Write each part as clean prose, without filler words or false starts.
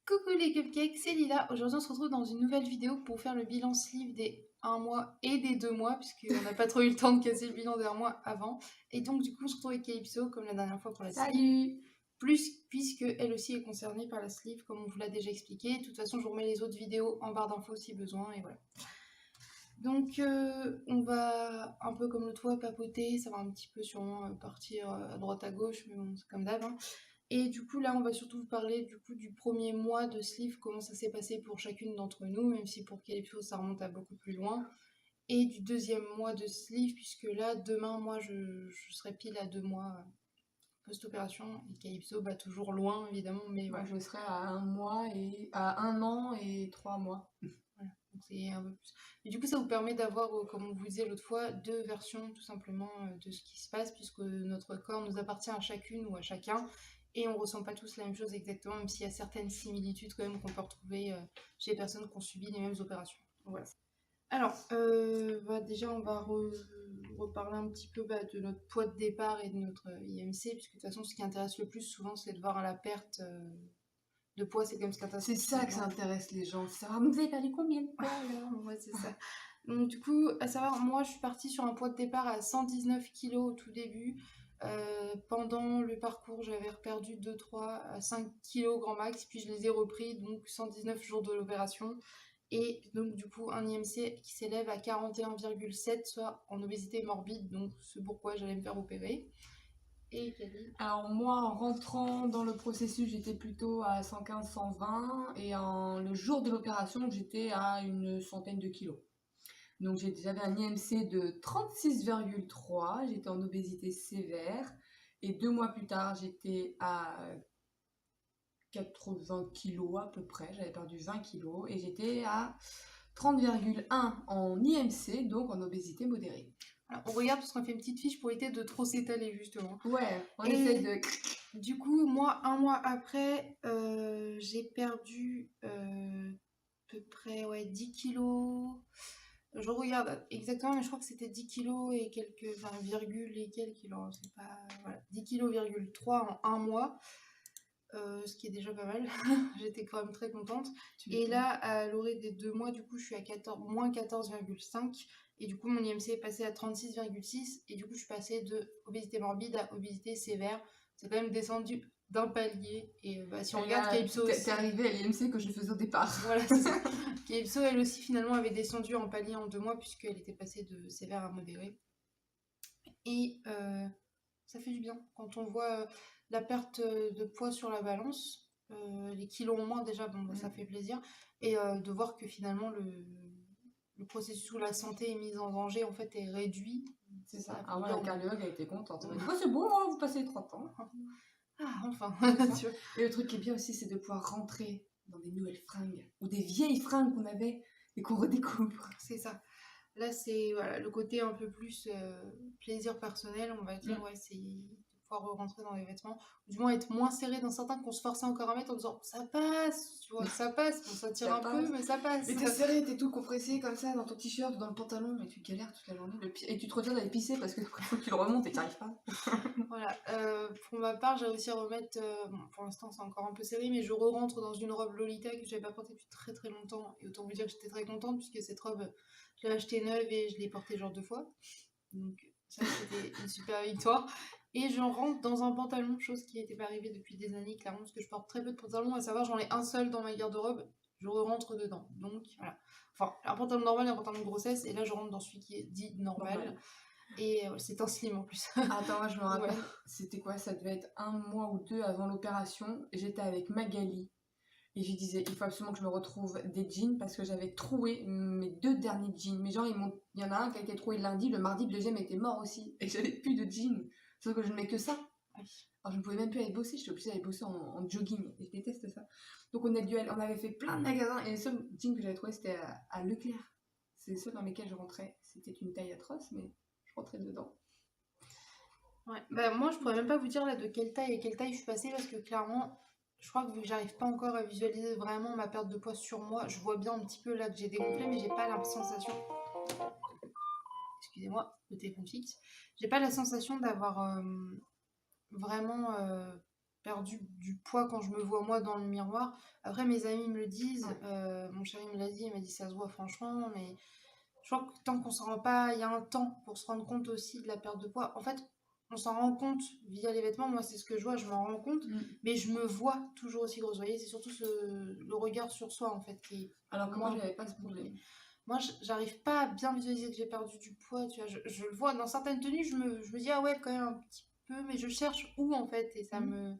Coucou les cupcakes, c'est Lila. Aujourd'hui, on se retrouve dans une nouvelle vidéo pour faire le bilan sleeve des 1 mois et des 2 mois, puisqu'on n'a pas trop eu le temps de casser le bilan des 1 mois avant. Et donc, du coup, on se retrouve avec Calypso, comme la dernière fois pour la sleeve, Salut! puisque elle aussi est concernée par la sleeve, comme on vous l'a déjà expliqué. De toute façon, je vous remets les autres vidéos en barre d'infos si besoin, et voilà. Donc, on va un peu comme l'autre fois papoter, ça va un petit peu sûrement partir à droite à gauche, mais bon, c'est comme d'hab, hein. Et du coup, là, on va surtout vous parler du premier mois de sleeve, comment ça s'est passé pour chacune d'entre nous, même si pour Calypso, ça remonte à beaucoup plus loin. Et du deuxième mois de sleeve, puisque là, demain, moi, je serai pile à 2 mois post-opération. Et Calypso, bah, toujours loin, évidemment, mais Moi, voilà. je serai à 1 mois et à 1 an et 3 mois. Voilà, donc c'est un peu plus. Et du coup, ça vous permet d'avoir, comme on vous disait l'autre fois, deux versions tout simplement de ce qui se passe, puisque notre corps nous appartient à chacune ou à chacun, et on ressent pas tous la même chose exactement, même s'il y a certaines similitudes quand même qu'on peut retrouver chez les personnes qui ont subi les mêmes opérations. Voilà. Alors, bah, déjà, on va reparler un petit peu bah, de notre poids de départ et de notre IMC, puisque de toute façon, ce qui intéresse le plus souvent, c'est de voir la perte de poids, c'est comme ce qui intéresse C'est le plus ça les que ça gens. intéresse les gens. C'est savoir, mais vous avez perdu combien de poids alors? Ouais, c'est ça. Donc du coup, à savoir, moi je suis partie sur un poids de départ à 119 kilos au tout début. Pendant le parcours, j'avais perdu 2, 3 à 5 kilos grand max, puis je les ai repris, donc 119 jours de l'opération. Et donc du coup, un IMC qui s'élève à 41,7, soit en obésité morbide, donc c'est pourquoi j'allais me faire opérer. Et Kelly. Alors moi, en rentrant dans le processus, j'étais plutôt à 115, 120 et le jour de l'opération, j'étais à une centaine de kilos. Donc j'avais un IMC de 36,3, j'étais en obésité sévère et 2 mois plus tard, j'étais à 80 kilos à peu près, j'avais perdu 20 kilos et j'étais à 30,1 en IMC, donc en obésité modérée. Alors, on regarde parce qu'on fait une petite fiche pour éviter de trop s'étaler justement. Ouais, on essaye Et de... du coup, moi, 1 mois après, j'ai perdu à peu près ouais, 10 kilos. Je regarde exactement, mais je crois que c'était 10 kilos et quelques, enfin, virgule et quelques kilos. C'est pas, voilà, 10 kilos, 3 en 1 mois, ce qui est déjà pas mal. J'étais quand même très contente. Et là, à l'orée des 2 mois, du coup, je suis à 14, moins 14,5. Et du coup, mon IMC est passé à 36,6. Et du coup, je suis passée de obésité morbide à obésité sévère. C'est quand même descendu d'un palier. Et bah, si on Et regarde là, Calypso t'es aussi, arrivé à l'IMC que je faisais au départ. voilà, c'est ça. Calypso, elle aussi, finalement, avait descendu en palier en 2 mois, puisqu'elle était passée de sévère à modérée. Et ça fait du bien quand on voit la perte de poids sur la balance, les kilos en moins déjà, bon, bah, ça fait plaisir, et de voir que finalement le processus où la santé est mise en danger en fait est réduit. C'est ça. Ça fait Ah ouais, la bien. cardiologue a été contente. Elle m'a dit, ouais, c'est bon, hein, vous passez les 30 ans. Ah, enfin, C'est ça. tu vois. Et le truc qui est bien aussi, c'est de pouvoir rentrer dans des nouvelles fringues ou des vieilles fringues qu'on avait et qu'on redécouvre. C'est ça. Là, c'est voilà, le côté un peu plus plaisir personnel, on va dire, Mm. ouais, c'est de pouvoir rentrer dans les vêtements, ou du moins être moins serré dans certains qu'on se forçait encore à mettre en disant ça passe, tu vois, ça passe, bon, ça tire Ça un peu, passe. mais ça passe. Mais t'es serré, t'es tout compressé comme ça dans ton t-shirt ou dans le pantalon et tu galères toute la journée. Et tu te retiens d'aller pisser parce que après il faut que tu le remontes et t'y arrives pas. Voilà, pour ma part, j'ai réussi à remettre, bon, pour l'instant c'est encore un peu serré, mais je re-rentre dans une robe Lolita que j'avais pas portée depuis très très longtemps, et autant vous dire que j'étais très contente puisque cette robe, je l'ai achetée neuve et je l'ai portée genre 2 fois. Donc ça, c'était une super victoire. Et je rentre dans un pantalon, chose qui n'était pas arrivée depuis des années, clairement, parce que je porte très peu de pantalons, à savoir j'en ai un seul dans ma garde-robe, je rentre dedans. Donc voilà. Enfin, un pantalon normal et un pantalon de grossesse, et là je rentre dans celui qui est dit normal. Normal. Et c'est un slim en plus. Attends, moi je me Donc voilà. rappelle, c'était quoi? Ça devait être 1 mois ou 2 avant l'opération. J'étais avec Magali et je lui disais, il faut absolument que je me retrouve des jeans parce que j'avais trouvé mes 2 derniers jeans. Mais genre, il y en a un qui a été trouvé le lundi, le mardi, le deuxième était mort aussi. Et j'avais plus de jeans. Sauf que je ne mets que ça. Alors je ne pouvais même plus aller bosser, j'étais obligée d'aller bosser en jogging. Et je déteste ça. Donc on avait fait plein de magasins et les seuls jeans que j'avais trouvé c'était à Leclerc. C'est les seuls dans lesquels je rentrais. C'était une taille atroce, mais je rentrais dedans. Ouais. Bah, moi, je pourrais même pas vous dire là de quelle taille et quelle taille je suis passée parce que clairement, je crois que vu que j'arrive pas encore à visualiser vraiment ma perte de poids sur moi, je vois bien un petit peu là que j'ai dégonflé, mais j'ai pas la sensation. Excusez-moi, le téléphone fixe. J'ai pas la sensation d'avoir vraiment. perdu du poids quand je me vois moi dans le miroir. Après, mes amis me le disent, Ouais. mon chéri me l'a dit, il m'a dit ça se voit franchement, mais je crois que tant qu'on s'en rend pas, il y a un temps pour se rendre compte aussi de la perte de poids. En fait, on s'en rend compte via les vêtements, moi c'est ce que je vois, je m'en rends compte, Mm. mais je me vois toujours aussi grosse. Vous voyez, c'est surtout le regard sur soi en fait qui est Alors que moi, un peu j'avais pas ce plus compliqué. problème. Moi, j'arrive pas à bien visualiser que j'ai perdu du poids, tu vois. Je le vois dans certaines tenues, je me dis, ah ouais, quand même un petit peu, mais je cherche où en fait, et ça Mm. me.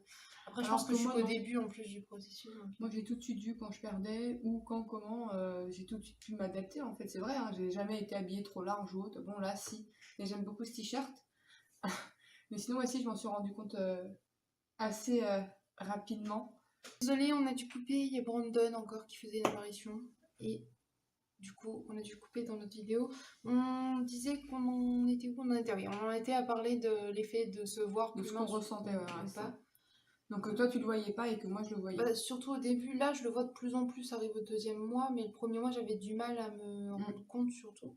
Après, je pense Alors que que je suis moi, qu'au non. début en plus du processus. Donc, Moi, j'ai tout de suite vu quand je perdais ou quand, comment, j'ai tout de suite pu m'adapter. En fait, c'est vrai, hein, j'ai jamais été habillée trop large ou haute. Bon, là, si. Et j'aime beaucoup ce t-shirt. Mais sinon, aussi, je m'en suis rendu compte assez rapidement. Désolée, on a dû couper, il y a Brandon encore qui faisait une apparition, et du coup, on a dû couper dans notre vidéo. On disait qu'on en était où? On en était, oui, on en était à parler de l'effet de se voir De plus ce qu'on mince ressentait, ouais, ou c'est ça. pas. Donc, toi, tu le voyais pas et que moi, je le voyais. Bah, surtout au début, là, je le vois de plus en plus, ça arrive au deuxième mois, mais le premier mois, j'avais du mal à me Mm. rendre compte surtout.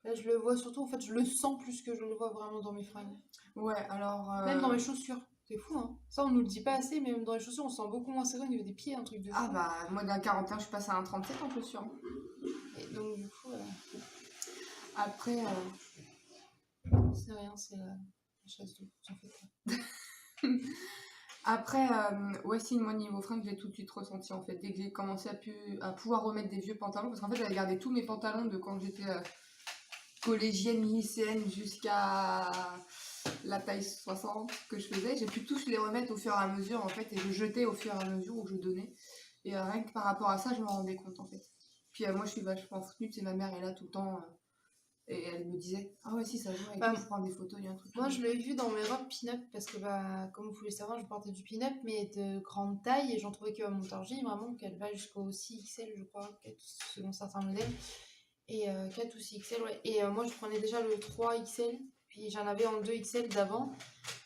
Là, je le vois surtout, en fait, je le sens plus que je le vois vraiment dans mes fringues. Ouais, alors, Même dans mes chaussures. C'est fou, hein. Ça, on nous le dit pas assez, mais même dans les chaussures, on se sent beaucoup moins serré au niveau des pieds, un truc de ah fou. bah, moi, d'un 41, je suis passée à un 37 en chaussures. Et donc, du coup, Après, c'est rien, c'est la chasse d'eau. J'en fais pas. Après, ouais, si, moi, niveau fringues, j'ai tout de suite ressenti, en fait, dès que j'ai commencé à pouvoir remettre des vieux pantalons, parce qu'en fait, j'avais gardé tous mes pantalons de quand j'étais collégienne, lycéenne, jusqu'à la taille 60 que je faisais. J'ai pu tous les remettre au fur et à mesure, en fait, et je jetais au fur et à mesure où je donnais. Et rien que par rapport à ça, je me rendais compte, en fait. Puis moi, je suis vachement soutenue, tu sais, ma mère est là tout le temps, et elle me disait, ah ouais, si, ça se voit, et Bah, tout, je prends des photos, il y a un truc. moi, je l'ai vu dans mes robes pin-up, parce que, bah, comme vous pouvez le savoir, je portais du pin-up, mais de grande taille, et j'en trouvais que à Montargis, vraiment, qu'elle va jusqu'au 6XL, je crois, selon certains modèles. Et 4 ou 6XL, ouais. Et moi, je prenais déjà le 3XL, puis j'en avais en 2XL d'avant.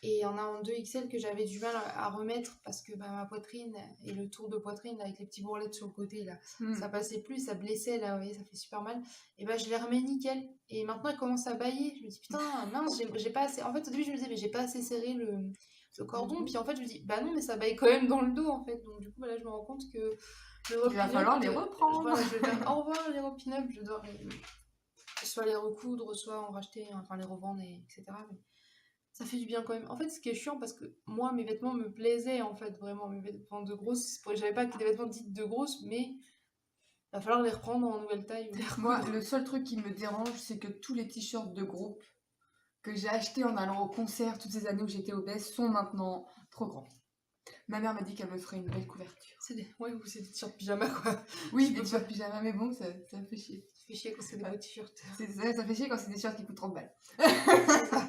Et il y en a en 2XL que j'avais du mal à remettre parce que bah, ma poitrine et le tour de poitrine avec les petits bourrelets sur le côté, là, ça passait plus, ça blessait, là, vous voyez, ça fait super mal. Et bah, je les remets nickel. Et maintenant, elle commence à bailler. Je me dis, putain, mince, j'ai pas assez. En fait, au début, je me disais, mais j'ai pas assez serré le cordon. Puis en fait, je me dis, bah non, mais ça baille quand même dans le dos, en fait. Donc, du coup, bah, là, je me rends compte que le Il va falloir les reprendre. voilà, je vais faire au revoir les robes pin-up, je dois soit les recoudre, soit en racheter, enfin les revendre, etc. Mais ça fait du bien quand même. En fait, ce qui est chiant, parce que moi, mes vêtements me plaisaient, en fait, vraiment. Mes vêtements de grosse, j'avais pas que des vêtements dits de grosse, mais il va falloir les reprendre en nouvelle taille ou les Moi, recoudre. le seul truc qui me dérange, c'est que tous les t-shirts de groupe que j'ai achetés en allant au concert toutes ces années où j'étais obèse sont maintenant trop grands. Ma mère m'a dit qu'elle me ferait une belle couverture. Ouais, ou c'est des t-shirts pyjama, quoi. Oui, des t-shirts pyjama, mais bon, ça me fait chier. Ça fait chier quand c'est des beaux t-shirts. Ça fait chier quand c'est des t-shirts qui coûtent 30 balles. C'est ça.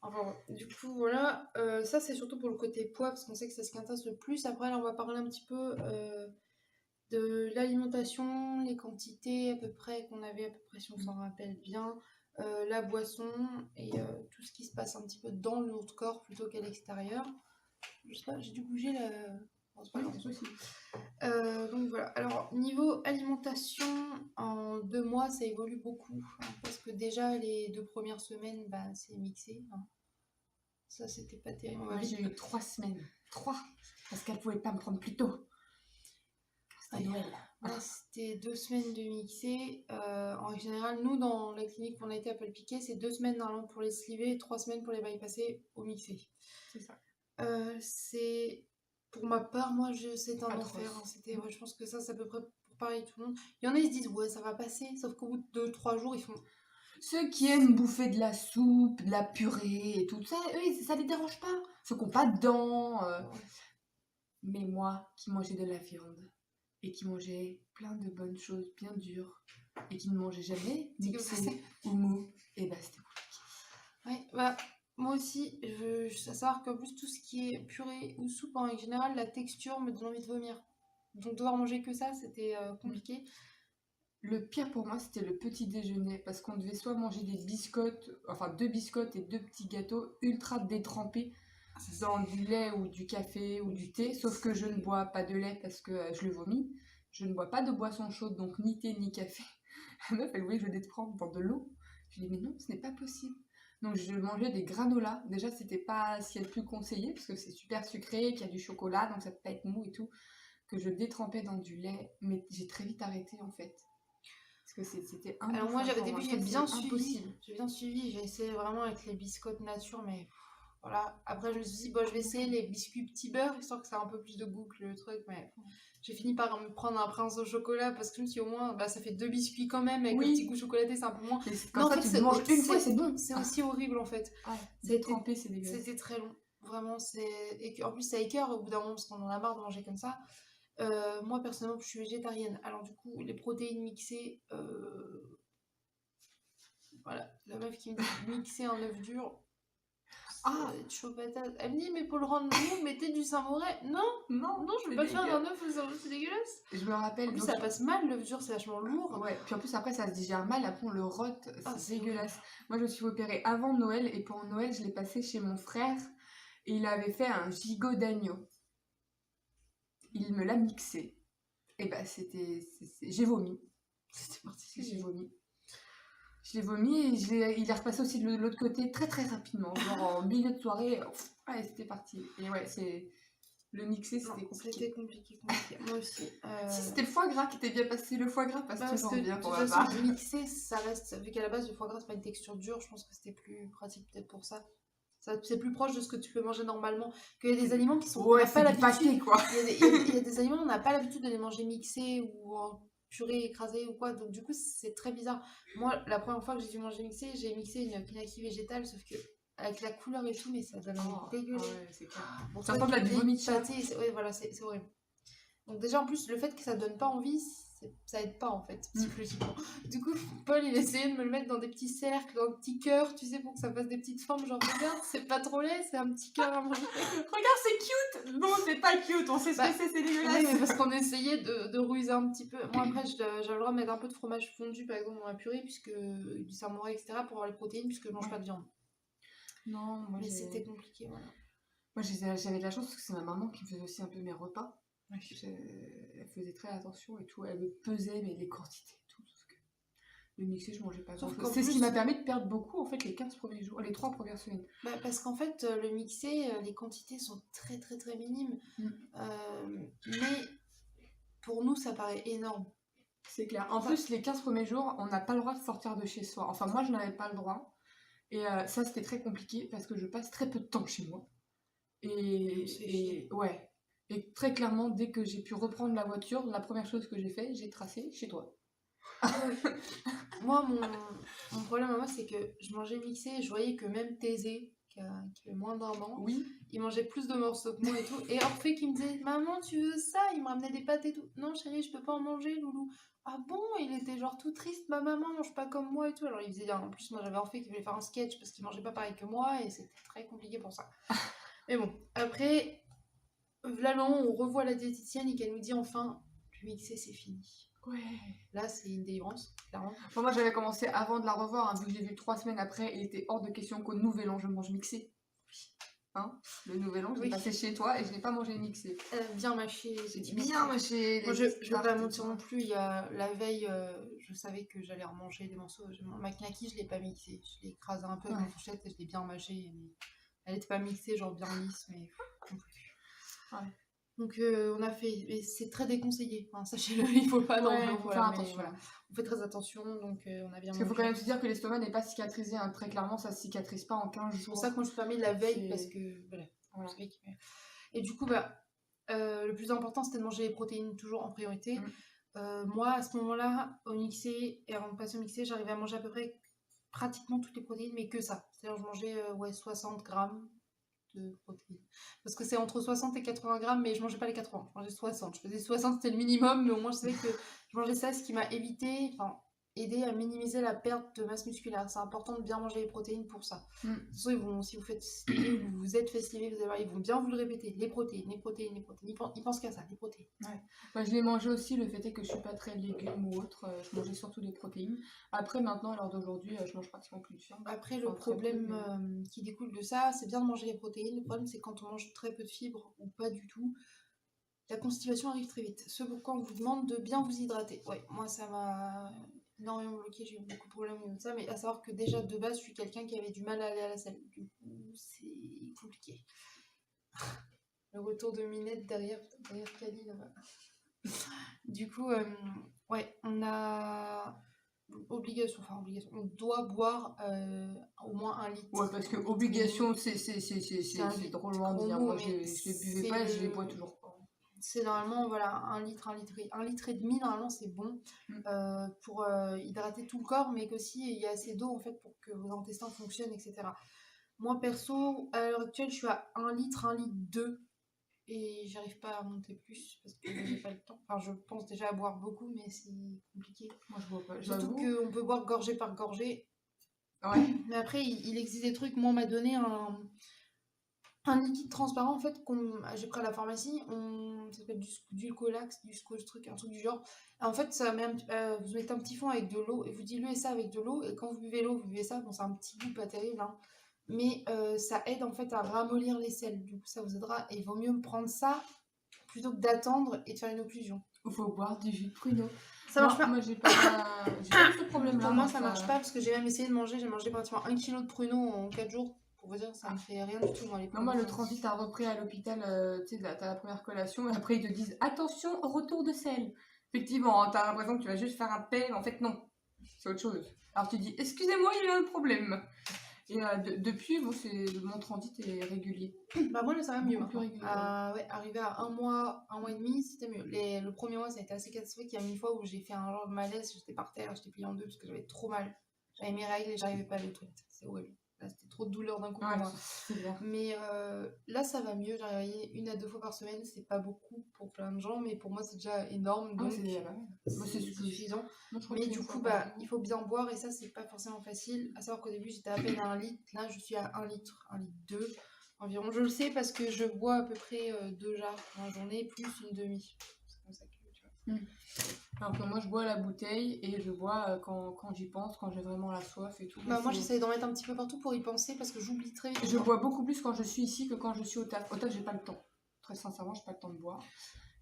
Enfin, du coup, voilà. Ça, c'est surtout pour le côté poids, parce qu'on sait que c'est ce qui intéresse le plus. Après, là, on va parler un petit peu de l'alimentation, les quantités à peu près qu'on avait, à peu près si on s'en rappelle bien, la boisson et tout ce qui se passe un petit peu dans notre corps plutôt qu'à l'extérieur. Je sais pas, j'ai dû bouger la. Non, c'est pas grave. Donc voilà. Alors, niveau alimentation, en 2 mois, ça évolue beaucoup. Hein, parce que déjà, les 2 premières semaines, bah, c'est mixé. Hein. Ça, c'était pas terrible. Moi, j'ai eu 3 semaines. 3 parce qu'elle pouvait pas me prendre plus tôt. C'était Noël. Là, c'était 2 semaines de mixé. En général, nous, dans la clinique qu'on a été à Palpiquet, c'est 2 semaines normalement pour les slivés et 3 semaines pour les bypassés au mixé. C'est ça. C'est pour ma part, moi, c'est un Atroce. enfer. Hein. C'était, ouais, je pense que ça, c'est à peu près pour pareil tout le monde. Il y en a, ils se disent, ouais, ça va passer. Sauf qu'au bout de 2-3 jours, ils font. Ceux qui aiment bouffer de la soupe, de la purée et tout ça, eux, ça les dérange pas. Ceux qui n'ont pas de dents. Mais moi, qui mangeais de la viande et qui mangeais plein de bonnes choses bien dures et qui ne mangeais jamais mixé ou mou, et bah c'était compliqué. Ouais, bah moi aussi, je sais savoir qu'en plus tout ce qui est purée ou soupe en général, la texture me donne envie de vomir. Donc devoir manger que ça, c'était compliqué. Le pire pour moi, c'était le petit déjeuner parce qu'on devait soit manger des biscottes, enfin 2 biscottes et 2 petits gâteaux ultra détrempés dans du lait ou du café ou du thé, sauf que je ne bois pas de lait parce que je le vomis. Je ne bois pas de boisson chaude, donc ni thé ni café. La meuf, elle voulait que je détrempe dans de l'eau. Je lui dis, mais non, ce n'est pas possible. Donc je mangeais des granolas. Déjà, c'était pas ce qu'il y a de plus conseillé parce que c'est super sucré, qu'il y a du chocolat, donc ça peut pas être mou et tout. Que je détrempais dans du lait, mais j'ai très vite arrêté en fait. Parce que c'était Alors moi, imbouffable au pour moi. début, Je crois que c'est impossible. j'ai bien suivi, j'ai essayé vraiment avec les biscottes nature, mais voilà. Après, je me suis dit, bon, je vais essayer les biscuits petit beurre, histoire que ça a un peu plus de goût que le truc, mais j'ai fini par me prendre un prince au chocolat parce que je me suis dit, au moins, bah, ça fait 2 biscuits quand même, avec le petit Oui, goût chocolaté, c'est un peu moins. mais Non, comme en ça, fait, tu le manges une fois et c'est bon. c'est aussi horrible, en fait. Ah, C'était détrempé, c'est dégueulasse. c'était très long. Vraiment, en plus, ça écœure au bout d'un moment parce qu'on en a marre de manger comme ça. Moi, personnellement, je suis végétarienne. Alors, du coup, les protéines mixées, voilà, la meuf qui me dit mixer un œuf dur, Ah, chaud patate. Elle me dit, mais pour le rendre mou, mettez du samouraï. Non, non, non, je veux c'est pas faire dégueu. un œuf au samouraï, c'est dégueulasse. Je me En rappelle, plus, donc, ça passe mal, l'œuf dur, c'est vachement lourd. ouais, puis en plus après ça se digère mal, après on le rote, Ah, c'est c'est dégueulasse. Moi je me suis opérée avant Noël et pour Noël je l'ai passé chez mon frère et il avait fait un gigot d'agneau. Il me l'a mixé. Et bah j'ai vomi. C'était J'ai particulier. vomi. Je l'ai vomi et il est repassé aussi de l'autre côté très très rapidement. Genre en milieu de soirée, ouais, c'était parti. Et ouais, le mixer Non, c'était compliqué. c'était compliqué. Moi aussi. Si c'était le foie gras qui était bien passé, le foie gras passe Parce toujours que bien de pour toute ma façon, part. mixer, ça reste. Vu qu'à la base, le foie gras, c'est pas une texture dure, je pense que c'était plus pratique peut-être pour ça. C'est plus proche de ce que tu peux manger normalement. Qu'il y a des aliments qui sont. On Ouais, n'a pas c'est du pâté l'habitude. quoi. Il y a des aliments, on n'a pas l'habitude de les manger mixés ou en purée écrasée ou quoi. Donc, du coup, c'est très bizarre. Moi, la première fois que j'ai dû manger mixé, j'ai mixé une quinaki végétale, sauf que avec la couleur et tout, mais ça donne Oh, dégueulé. ouais, c'est clair. Bon, Ça toi, ressemble à du vomi de chat. pâté, ouais, voilà, c'est horrible. Donc déjà en plus le fait que ça donne pas envie, ça aide pas en fait psychologiquement. Du coup Paul il essayait de me le mettre dans des petits cercles, dans des petits cœurs, tu sais, pour que ça fasse des petites formes, genre regarde c'est pas trop laid, c'est un petit cœur à manger. Regarde, c'est cute. Non, c'est pas cute. On sait ce Bah, que c'est Oui dégueulasse. mais parce qu'on essayait de ruser un petit peu. Moi après j'avais le droit de mettre un peu de fromage fondu par exemple dans la purée, puisque du samouraï etc. pour avoir les protéines puisque je mange pas de viande. Non, Mais c'était compliqué voilà. j'avais de la chance parce que c'est ma maman qui me faisait aussi un peu mes repas. Ouais. Elle faisait très attention et tout. Elle me pesait mais les quantités et tout. Sauf que le mixé, je mangeais pas Sauf grand-chose. qu'en C'est ce qui plus- m'a permis de perdre beaucoup en fait les 15 premiers jours, les 3 premières semaines. Bah, parce qu'en fait le mixé, les quantités sont très très très minimes. Mais pour nous, ça paraît énorme. C'est clair. En plus, les 15 premiers jours, on n'a pas le droit de sortir de chez soi. Enfin, moi, je n'avais pas le droit. Et ça, c'était très compliqué parce que je passe très peu de temps chez moi. Ouais. Et très clairement, dès que j'ai pu reprendre la voiture, la première chose que j'ai fait, j'ai tracé chez toi. Moi, mon problème à moi, c'est que je mangeais mixé et je voyais que même Thésée, qui a moins d'un an, Oui. il mangeait plus de morceaux que moi et tout. Et Orphée qui me disait, maman, tu veux ça? Il me ramenait des pâtes et tout. Non, chérie, je peux pas en manger, loulou. Ah bon? Il était genre tout triste, ma maman mange pas comme moi et tout. Alors il faisait, en plus, moi j'avais Orphée qui voulait faire un sketch parce qu'il mangeait pas pareil que moi et c'était très compliqué pour ça. Mais bon, après, là, on revoit la diététicienne et qu'elle nous dit enfin, le mixé, c'est fini. Ouais. Là, c'est une délivrance, clairement. Bon, moi, j'avais commencé avant de la revoir, hein, vu que j'ai vu 3 semaines après, il était hors de question qu'au nouvel an, je mange mixé. Hein, le nouvel an, je l'ai passé chez toi et je n'ai pas mangé mixé. Bien mâché. J'ai dit bien mâché. Moi, je vais pas mentir non plus. Il y a la veille, je savais que j'allais remanger des morceaux. Ma knacky, je l'ai pas mixé. Je l'ai écrasé un peu avec la fourchette et je l'ai bien mâché. Mais elle n'était pas mixée, genre bien lisse, mais non plus. Ouais. Donc on a fait, mais c'est très déconseillé. Enfin, sachez-le, il faut pas. Il faut faire attention. Voilà. On fait très attention, donc on a bien. Parce qu'il faut quand même se dire que l'estomac n'est pas cicatrisé. Hein. Très clairement, ça ne cicatrise pas en 15 jours. C'est pour ça que moi je me suis permis la veille parce que voilà. Et du coup, le plus important c'était de manger les protéines toujours en priorité. Moi à ce moment-là, au mixé et avant de passer au mixé, j'arrivais à manger à peu près pratiquement toutes les protéines, mais que ça. C'est-à-dire je mangeais 60 grammes de protéines. Parce que c'est entre 60 et 80 grammes, mais je mangeais pas les 80, je mangeais 60. Je faisais 60, c'était le minimum, mais au moins je savais que je mangeais ça, ce qui m'a aidé à minimiser la perte de masse musculaire. C'est important de bien manger les protéines pour ça. De toute façon, si vous faites sliver, vous êtes fait sliver, vous allez voir, ils vont bien vous le répéter. Les protéines, les protéines, les protéines. Ils pensent qu'à ça, les protéines. Ouais. Bah, je l'ai mangé aussi, le fait est que je suis pas très légumes ou autre. Je mangeais surtout des protéines. Après, maintenant, à l'heure d'aujourd'hui, je mange pratiquement plus de viande. Après, le problème qui découle de ça, c'est bien de manger les protéines. Le problème, c'est quand on mange très peu de fibres ou pas du tout, la constipation arrive très vite. Ce pourquoi on vous demande de bien vous hydrater. Ouais, moi, ça m'a énormément bloquée, j'ai eu beaucoup de problèmes comme ça, mais à savoir que déjà de base, je suis quelqu'un qui avait du mal à aller à la salle. Du coup, c'est compliqué. Le retour de Minette derrière Kali là-bas. Du coup, ouais, on a obligation, on doit boire au moins 1 litre. Ouais, parce que 1 litre et obligation, demi. c'est un drôlement gros dit, hein. mot, Moi, mais je les buvais pas et je les bois toujours pas. c'est normalement voilà, 1 litre et demi, normalement c'est bon Mm. pour hydrater tout le corps, mais qu'aussi il y a assez d'eau en fait pour que vos intestins fonctionnent, etc. Moi perso, à l'heure actuelle, je suis à 1 litre, 1 litre 2 et j'arrive pas à monter plus parce que j'ai pas le temps. Enfin, je pense déjà à boire beaucoup, mais c'est compliqué. Moi, je bois pas. Surtout J'avoue. qu'on peut boire gorgée par gorgée. Ouais. Mais après, il existe des trucs. Moi, on m'a donné un liquide transparent en fait j'ai pris à la pharmacie. Ça s'appelle du Colax, du Scotch truc, un truc du genre. Et en fait, vous mettez un petit fond avec de l'eau et vous diluez ça avec de l'eau. Et quand vous buvez l'eau, vous buvez ça. Bon, c'est un petit goût pas terrible, hein. Mais ça aide en fait à ramollir les selles. Du coup, ça vous aidera. Et il vaut mieux prendre ça plutôt que d'attendre et de faire une occlusion. Il faut boire du jus de pruneau. Ça marche pas. Moi, j'ai pas eu ce problème-là. Pour moi, ça marche pas parce que j'ai même essayé de manger. J'ai mangé pratiquement 1 kilo de pruneaux en 4 jours. Pour vous dire, ça me fait rien du tout dans les Non, pruneaux. moi, le transit a repris à l'hôpital. Tu sais, t'as la première collation et après, ils te disent attention, retour de sel. Effectivement, hein, t'as l'impression que tu vas juste faire un pain. En fait, non. C'est autre chose. Alors, tu dis excusez-moi, il y a un problème. Et depuis, bon, mon transit est régulier. Bah moi là ça va mieux Beaucoup plus maintenant. régulier. Ouais, arrivé à 1 mois et demi, c'était mieux. Le premier mois ça a été assez catastrophique. Il y a une fois où j'ai fait un genre de malaise, j'étais par terre, j'étais pliée en deux parce que j'avais trop mal. J'avais mes règles et j'arrivais pas à aller aux toilettes. C'est horrible. Là c'était trop de douleur d'un coup pour Ouais, moi. c'est bien. Mais là ça va mieux. J'arrive à y aller 1 à 2 fois par semaine. C'est pas beaucoup pour plein de gens, mais pour moi c'est déjà énorme. Donc c'est suffisant. Mais du coup il faut bien boire et ça c'est pas forcément facile. À savoir qu'au début j'étais à peine à 1 litre. Là je suis à 1 litre, 1 litre 2 environ. Je le sais parce que je bois à peu près 2 jarres dans la journée, plus une demi. C'est comme ça que tu vois. Alors que moi, je bois à la bouteille et je bois quand j'y pense, quand j'ai vraiment la soif et tout. Bah, moi, j'essaye d'en mettre un petit peu partout pour y penser parce que j'oublie très vite. Je bois beaucoup plus quand je suis ici que quand je suis au taf. Au taf, j'ai pas le temps. Très sincèrement, j'ai pas le temps de boire.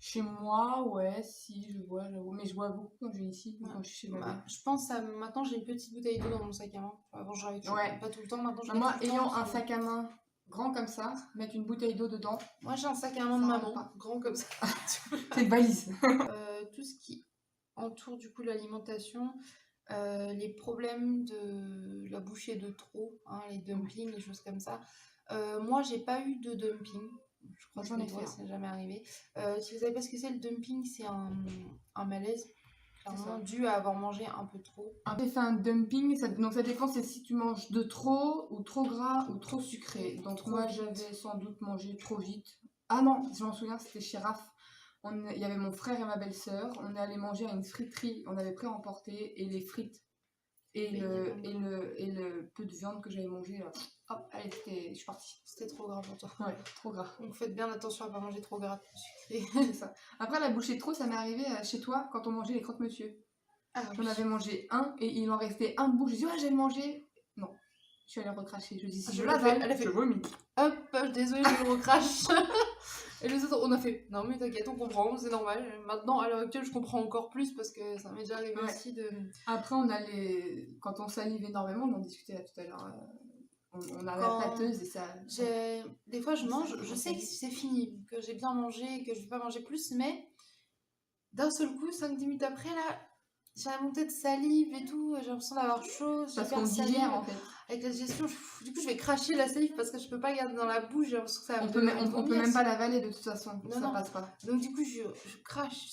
Chez moi, ouais, si je bois, j'avoue. Mais je bois beaucoup quand je viens ici ou quand je suis chez ma mère. Je pense à maintenant, j'ai une petite bouteille d'eau dans mon sac à main. Avant, j'en avais pas tout le temps. Maintenant, je moi, ayant un sac à main grand comme ça, mettre une bouteille d'eau dedans. Moi, j'ai un sac à main de maman, grand comme ça. C'est une valise. Tout ce qui entoure du coup l'alimentation, les problèmes de la bouchée de trop, hein, les dumpings, les choses comme ça. Moi, j'ai pas eu de dumping. Je crois que ça n'est jamais arrivé. Si vous savez pas ce que c'est, le dumping, c'est un malaise clairement dû à avoir mangé un peu trop. J'ai fait un dumping, donc ça dépend si tu manges de trop, ou trop gras, ou trop sucré. Donc moi, j'avais sans doute mangé trop vite. Ah non, je m'en souviens, c'était chez Raph. Il y avait mon frère et ma belle-sœur. On est allé manger à une friterie. On avait pré-emporté et les frites et le peu de viande que j'avais mangé. Hop, allez, je suis partie. C'était trop gras pour toi. Ouais, trop gras. Donc faites bien attention à pas manger trop gras, sucré. C'est ça. Après, la bouchée de trop, ça m'est arrivé chez toi quand on mangeait les croque-monsieur. J'en avais mangé un et il en restait un bout. Je dis, ouais, j'ai mangé. Non, je suis allée recracher. Je dis, si je l'avale, je vomis. Hop, désolée, je le recrache. Et les autres, on a fait, non mais t'inquiète, on comprend, c'est normal. Maintenant, à l'heure actuelle, je comprends encore plus parce que ça m'est déjà arrivé aussi de... Après, quand on salive énormément, on en discutait là tout à l'heure, on a la pâteuse et ça... Des fois, je mange, je sais que c'est fini, que j'ai bien mangé, que je vais pas manger plus, mais d'un seul coup, 5-10 minutes après, là, j'ai la montée de salive et tout, j'ai l'impression d'avoir chaud, parce qu'on digère en fait. Avec la digestion, du coup je vais cracher la salive parce que je peux pas garder dans la bouche, j'ai l'impression que ça on peut même pas l'avaler de toute façon, passe pas. Donc du coup je crache,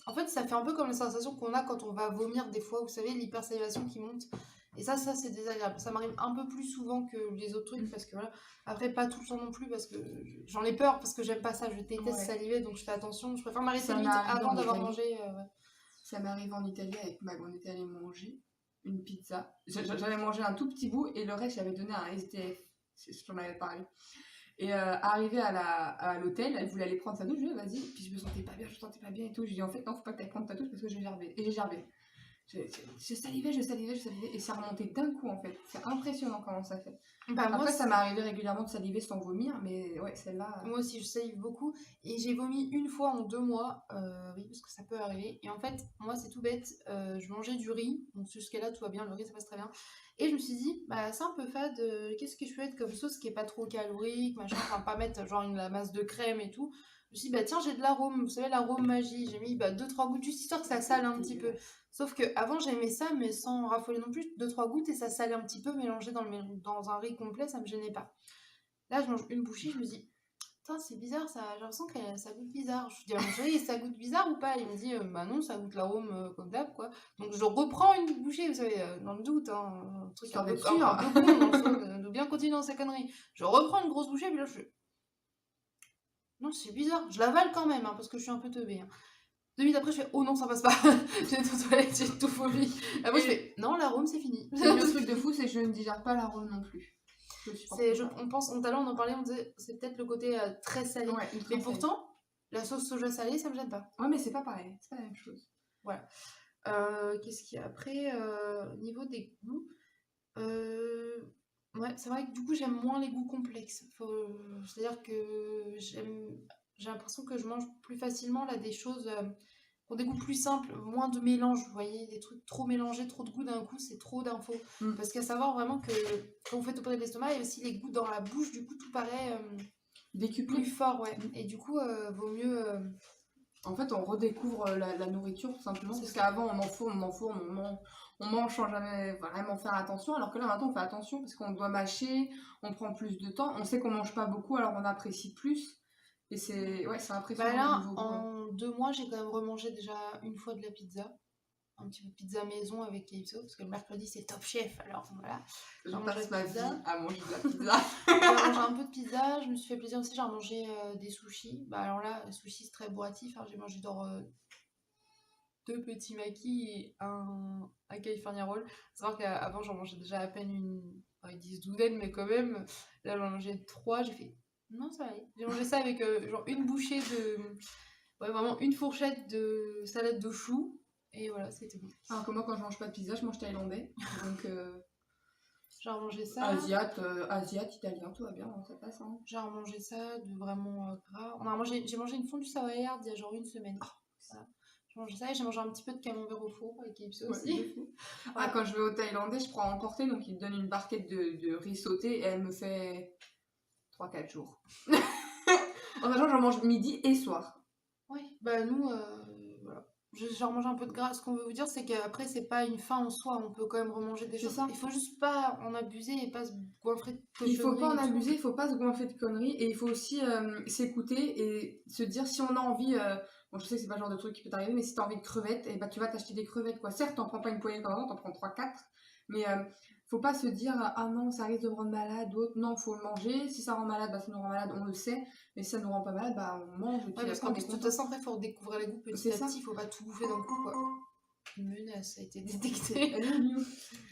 en fait ça fait un peu comme la sensation qu'on a quand on va vomir des fois, vous savez, l'hypersalivation qui monte. Et ça c'est désagréable, ça m'arrive un peu plus souvent que les autres trucs parce que voilà, après pas tout le temps non plus parce que j'en ai peur, parce que j'aime pas ça, je déteste saliver, donc je fais attention, je préfère m'arrêter vite avant d'avoir mangé. Ça m'arrive en Italie avec Mag, on était allé manger une pizza. J'avais mangé un tout petit bout et le reste j'avais donné à un SDF, je t'en avais parlé. Et arrivé à l'hôtel, elle voulait aller prendre sa douche, je lui ai dit vas-y, puis je me sentais pas bien et tout. Je lui ai dit en fait non, faut pas que tu ailles prendre ta douche parce que j'ai gerbé. Et j'ai gerbé. Je salivais, et ça remontait d'un coup en fait. C'est impressionnant comment ça fait. Bah, moi, Après, ça m'est arrivé régulièrement de saliver sans vomir, mais ouais, celle-là. moi aussi, je salive beaucoup. Et j'ai vomi une fois en 2 mois. Oui, parce que ça peut arriver. Et en fait, moi, c'est tout bête. Je mangeais du riz. Donc, jusqu'à là, tout va bien. Le riz, ça passe très bien. Et je me suis dit, bah, c'est un peu fade. Qu'est-ce que je peux mettre comme sauce qui est pas trop calorique, machin. Enfin, pas mettre genre la masse de crème et tout. Je me suis dit, bah, tiens, j'ai de l'arôme. Vous savez, l'arôme magie. J'ai mis 2-3 gouttes, juste histoire que ça sale un petit peu. Sauf que avant j'aimais ça, mais sans raffoler non plus. 2-3 gouttes et ça salait un petit peu mélangé dans un riz complet, ça me gênait pas. Là, je mange une bouchée, je me dis, putain, c'est bizarre, ça, j'ai l'impression que ça goûte bizarre. Je lui dis à mon chéri, ça goûte bizarre ou pas? Il me dit, bah non, ça goûte l'arôme comme d'hab, quoi. Donc je reprends une bouchée, vous savez, dans le doute, hein, un truc un peu con, dans le sens de bien continuer dans sa connerie. Je reprends une grosse bouchée, puis là, je fais, non, c'est bizarre. Je l'avale quand même, hein, parce que je suis un peu teubée. Hein. 2 minutes après, je fais, oh non, ça passe pas. J'ai tout aux toilettes, j'ai tout vomi. Après, je fais, non, l'arôme, c'est fini. Le truc de fou, c'est que je ne digère pas l'arôme non plus. On pense, tout à l'heure on en parlait, on disait c'est peut-être le côté très salé. Ouais, mais pourtant, la sauce soja salée, ça me gêne pas. Ouais, mais c'est pas pareil, c'est pas la même chose. Voilà. Qu'est-ce qu'il y a après au niveau des goûts ouais, c'est vrai que du coup j'aime moins les goûts complexes. C'est-à-dire que j'ai l'impression que je mange plus facilement là des choses qui ont des goûts plus simples, moins de mélange. Vous voyez, des trucs trop mélangés, trop de goûts d'un coup, c'est trop d'infos. Parce qu'à savoir vraiment que quand vous faites opérer de l'estomac, il y a aussi les goûts dans la bouche, du coup tout paraît décuplé, plus fort, ouais. Et du coup, vaut mieux. En fait, on redécouvre la nourriture tout simplement. Parce qu'avant, on mange sans jamais vraiment faire attention. Alors que là, maintenant, on fait attention parce qu'on doit mâcher, on prend plus de temps. On sait qu'on mange pas beaucoup, alors on apprécie plus. Et c'est impressionnant. Bah là, en 2 mois, j'ai quand même remangé déjà une fois de la pizza. Un petit peu de pizza maison avec Calypso, parce que le mercredi c'est Top Chef, alors voilà. Je passe ma vie à manger de la pizza. J'ai mangé un peu de pizza, je me suis fait plaisir aussi, j'ai mangé des sushis. Bah alors là, sushis c'est très bourratif, hein. J'ai mangé genre 2 petits maquis et un California Roll. C'est vrai qu'avant j'en mangeais déjà à peine ils disent douzaine, mais quand même, là j'en mangeais 3, j'ai fait non, ça va aller. J'ai mangé ça avec genre une bouchée de. Ouais, vraiment une fourchette de salade de choux. Et voilà, c'était bon. Alors que moi, quand je mange pas de pizza, je mange thaïlandais. Donc, j'ai remangé ça. Asiate, italien, tout va bien, ça passe. Hein. J'ai remangé ça de vraiment gras. J'ai mangé une fondue savoyarde il y a genre une semaine. Voilà. J'ai mangé ça et j'ai mangé un petit peu de camembert au four avec Calypso aussi. Ah, quand je vais au Thaïlandais, je prends à emporter, donc ils me donnent une barquette de riz sauté et elle me fait 3-4 jours. En sachant que j'en mange midi et soir. Oui, bah nous, voilà. J'ai remangé un peu de gras. Ce qu'on veut vous dire, c'est qu'après, c'est pas une faim en soi. On peut quand même remanger des choses. Il faut juste pas en abuser et pas se goinfrer de conneries. Il faut pas en abuser, il faut pas se goinfrer de conneries. Et il faut aussi s'écouter et se dire si on a envie... Bon, je sais que c'est pas le genre de truc qui peut t'arriver, mais si t'as envie de crevettes, et bah, tu vas t'acheter des crevettes, quoi. Certes, t'en prends pas une poignée de temps en temps, t'en prends 3-4. Mais faut pas se dire ah non, ça risque de me rendre malade ou autre. Non, faut le manger. Si ça rend malade, bah ça nous rend malade, on le sait. Mais si ça nous rend pas malade, bah on mange. Et puis parce qu'en plus, de toute façon, après, faut redécouvrir les goûts petit à petit. Faut pas tout bouffer d'un coup, quoi. Une menace a été détectée.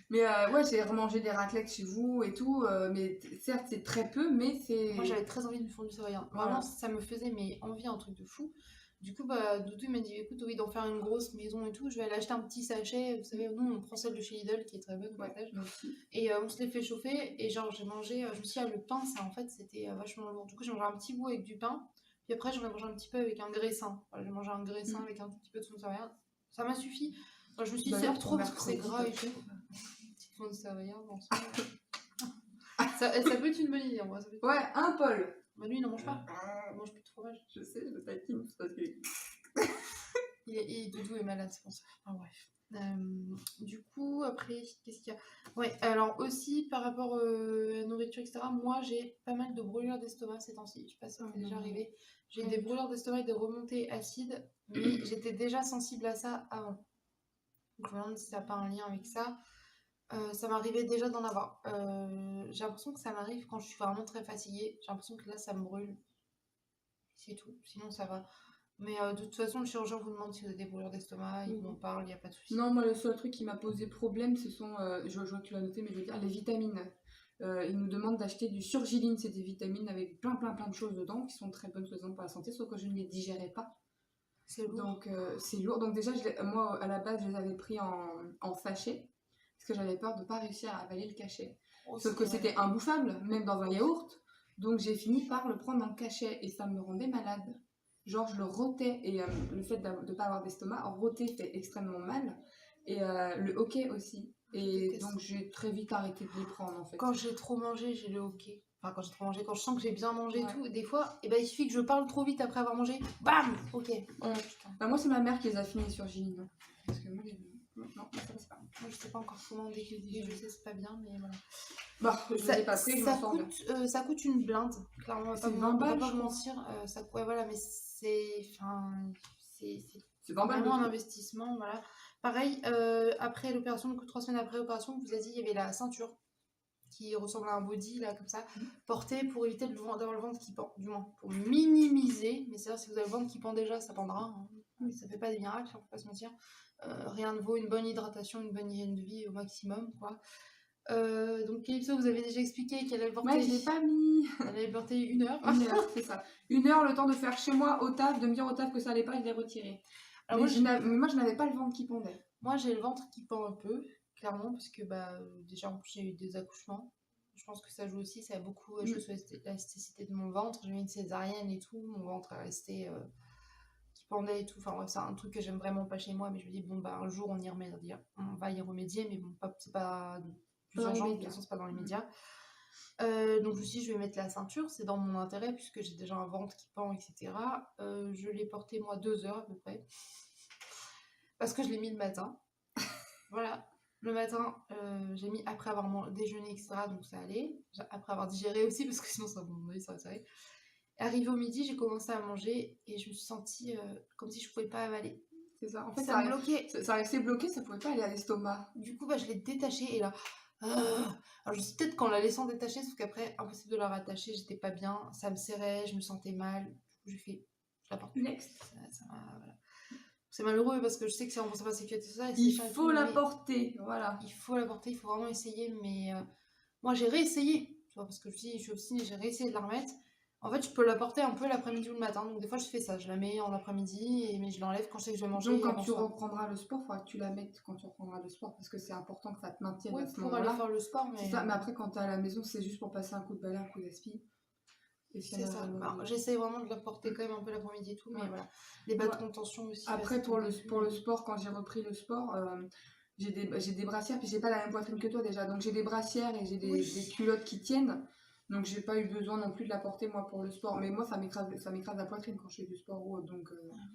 Mais ouais, j'ai remangé des raclettes chez vous et tout. Mais certes, c'est très peu, mais c'est. Moi, j'avais très envie de me fondue savoyarde. Vraiment, ça me faisait envie, un truc de fou. Du coup, Doudou m'a dit écoute, oui, d'en faire une grosse maison et tout, je vais aller acheter un petit sachet. Vous savez, nous, on prend celle de chez Lidl qui est très bonne, et on se les fait chauffer. Et genre, j'ai mangé, je me suis dit, le pain, ça en fait, c'était vachement lourd. Du coup, j'ai mangé un petit bout avec du pain. Puis après, j'en ai mangé un petit peu avec un graissin. Voilà, j'ai mangé un graissin avec un tout petit peu de fondue savoyarde. Ça m'a suffi. Enfin, je me suis dit, c'est trop parce que c'est gras et tout. Petite fondue savoyarde, bon, ça peut être une bonne idée en vrai. Ouais, un Paul. Bah lui il n'en mange pas, il mange plus de fromage. Je sais, je taquine, c'est parce que... Doudou est malade, c'est pour ça. Enfin bref. Du coup, après, qu'est-ce qu'il y a? Ouais, alors aussi par rapport à la nourriture, etc., moi j'ai pas mal de brûlures d'estomac ces temps-ci. Je sais pas si ça m'est déjà arrivé. J'ai des brûlures d'estomac et des remontées acides, mais j'étais déjà sensible à ça avant. Donc je me demande si ça n'a pas un lien avec ça. Ça m'arrivait déjà d'en avoir. J'ai l'impression que ça m'arrive quand je suis vraiment très fatiguée. J'ai l'impression que là, ça me brûle. C'est tout. Sinon, ça va. Mais de toute façon, le chirurgien vous demande si vous avez des brûlures d'estomac. Il vous en parle, il n'y a pas de souci. Non, moi, le seul truc qui m'a posé problème, ce sont... je vois que tu l'as noté, mais je veux dire, les vitamines. Ils nous demandent d'acheter du surgiline. C'est des vitamines avec plein de choses dedans qui sont très bonnes pour la santé, sauf que je ne les digérais pas. C'est lourd. Donc c'est lourd. Donc déjà, moi à la base, je les avais pris en sachet parce que j'avais peur de ne pas réussir à avaler le cachet. Oh, Sauf que c'était imbouffable, même dans un yaourt. Donc j'ai fini par le prendre en cachet et ça me rendait malade. Genre je le rotais et le fait de ne pas avoir d'estomac, roter fait extrêmement mal. Et le hoquet aussi. Et donc j'ai très vite arrêté de les prendre en fait. Quand j'ai trop mangé, j'ai le hoquet. Enfin, quand j'ai trop mangé, quand je sens que j'ai bien mangé et tout, des fois, et ben, il suffit que je parle trop vite après avoir mangé, bam, ok. Oh, bah, moi, c'est ma mère qui les a finis sur Giline. Parce que moi, non, ça c'est pas. Moi, je sais pas encore comment déguiser, je sais, c'est pas bien, mais voilà. Bah, je l'ai pas pris, ça coûte une blinde, clairement. C'est 20 balles, je mentir. Ouais, voilà, mais c'est vraiment un investissement, voilà. Pareil, après l'opération, donc 3 semaines après l'opération, vous avez dit, il y avait la ceinture qui ressemble à un body, là, comme ça, porté pour éviter d'avoir le ventre qui pend, du moins, pour minimiser. Mais c'est vrai, si vous avez le ventre qui pend déjà, ça pendra. Hein. Ça fait pas des miracles, on peut pas se mentir. Rien ne vaut une bonne hydratation, une bonne hygiène de vie au maximum, quoi. Donc Calypso, vous avez déjà expliqué qu'elle allait porter... Ouais, je l'ai pas mis. Elle allait porter 1 heure. 1 heure, c'est ça. 1 heure, le temps de faire chez moi au taf, de me dire au taf que ça allait pas, je l'ai retiré. Alors moi, je n'avais pas le ventre qui pendait. Moi, j'ai le ventre qui pend un peu, clairement, parce que bah, déjà, en plus, j'ai eu des accouchements. Je pense que ça joue aussi, ça a beaucoup joué sur l'élasticité de mon ventre. J'ai eu une césarienne et tout, mon ventre est resté... qui pendait et tout, enfin ouais, c'est un truc que j'aime vraiment pas chez moi, mais je me dis bon bah un jour on va y remédier, mais bon c'est pas plus urgent, de toute façon c'est pas dans les médias. Donc je me suis dit je vais mettre la ceinture, c'est dans mon intérêt puisque j'ai déjà un ventre qui pend, etc. Je l'ai porté moi 2 heures à peu près, parce que je l'ai mis le matin. Voilà, le matin j'ai mis après avoir déjeuné, etc. Donc ça allait, après avoir digéré aussi parce que sinon ça va. Arrivé au midi, j'ai commencé à manger et je me suis sentie comme si je pouvais pas avaler. C'est ça. En fait, ça bloquait. Ça restait bloqué, ça pouvait pas aller à l'estomac. Du coup, bah, je l'ai détaché et là... Alors, je sais peut-être qu'en la laissant détacher, sauf qu'après, impossible de la rattacher, j'étais pas bien, ça me serrait, je me sentais mal. Du coup, j'ai fait... Je la porte. Next. Voilà. C'est malheureux parce que je sais que c'est en pensant à la sécurité, tout ça. Il faut la porter, voilà. Il faut la porter, il faut vraiment essayer, mais... moi, j'ai réessayé, tu vois, parce que je suis obstinée, j'ai réessayé de la remettre. En fait, je peux la porter un peu l'après-midi ou le matin. Donc, des fois, je fais ça. Je la mets en après-midi, mais je l'enlève quand je sais que je vais manger. Donc, quand tu reprendras le sport, il faudra que tu la mettes quand tu reprendras le sport parce que c'est important que ça te maintienne à ce moment-là. Pour aller faire le sport, mais... C'est ça, mais après, quand tu es à la maison, c'est juste pour passer un coup de balai, un coup d'aspi. C'est ça. J'essaie vraiment de la porter quand même un peu l'après-midi et tout, mais voilà. Les bas de contention aussi. Après, pour le sport, quand j'ai repris le sport... j'ai des brassières, puis j'ai pas la même poitrine que toi déjà, donc j'ai des brassières et j'ai des culottes qui tiennent, donc j'ai pas eu besoin non plus de la porter moi pour le sport, mais moi ça m'écrase la poitrine quand je fais du sport ou autre, donc...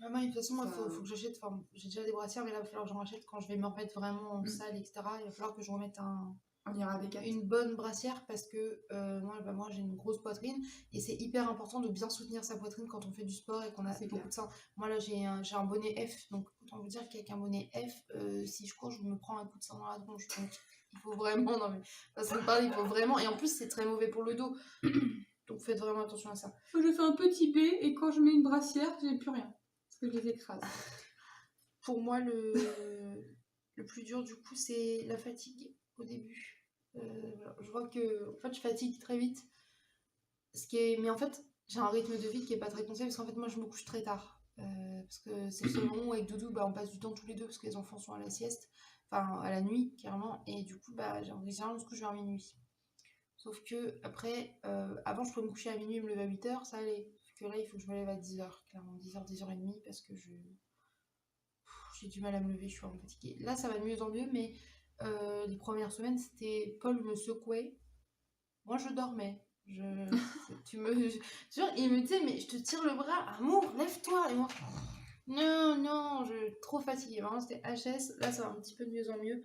Moi, de toute façon, il faut que j'achète, enfin, j'ai déjà des brassières, mais là il va falloir que j'en rachète quand je vais me remettre vraiment en salle, etc. Il va falloir que je remette une bonne brassière parce que moi j'ai une grosse poitrine et c'est hyper important de bien soutenir sa poitrine quand on fait du sport et qu'on a beaucoup de sein. Moi là j'ai un bonnet F, donc autant vous dire qu'avec un bonnet F, si je cours je me prends un coup de sein dans la tronche, donc il faut vraiment, non mais façon de parler, il faut vraiment, et en plus c'est très mauvais pour le dos, donc faites vraiment attention à ça. Je fais un petit B et quand je mets une brassière j'ai plus rien parce que je les écrase. Pour moi le plus dur du coup c'est la fatigue au début. Je vois que en fait je fatigue très vite, mais en fait j'ai un rythme de vie qui est pas très conseillé parce qu'en fait moi je me couche très tard, parce que c'est le seul moment où avec Doudou on passe du temps tous les deux parce que les enfants sont à la sieste, enfin à la nuit carrément, et du coup j'ai l'impression de se coucher vers minuit, sauf que après avant je pouvais me coucher à minuit et me lever à 8h, ça allait, sauf que là il faut que je me lève à 10h, clairement 10h, 10h30 parce que j'ai du mal à me lever, je suis vraiment fatiguée. Là ça va de mieux en mieux, mais les premières semaines, c'était Paul me secouait. Moi, je dormais. Il me disait, mais je te tire le bras, amour, lève-toi. Et moi, non, je suis trop fatiguée. Vraiment, c'était HS. Là, ça va un petit peu de mieux en mieux.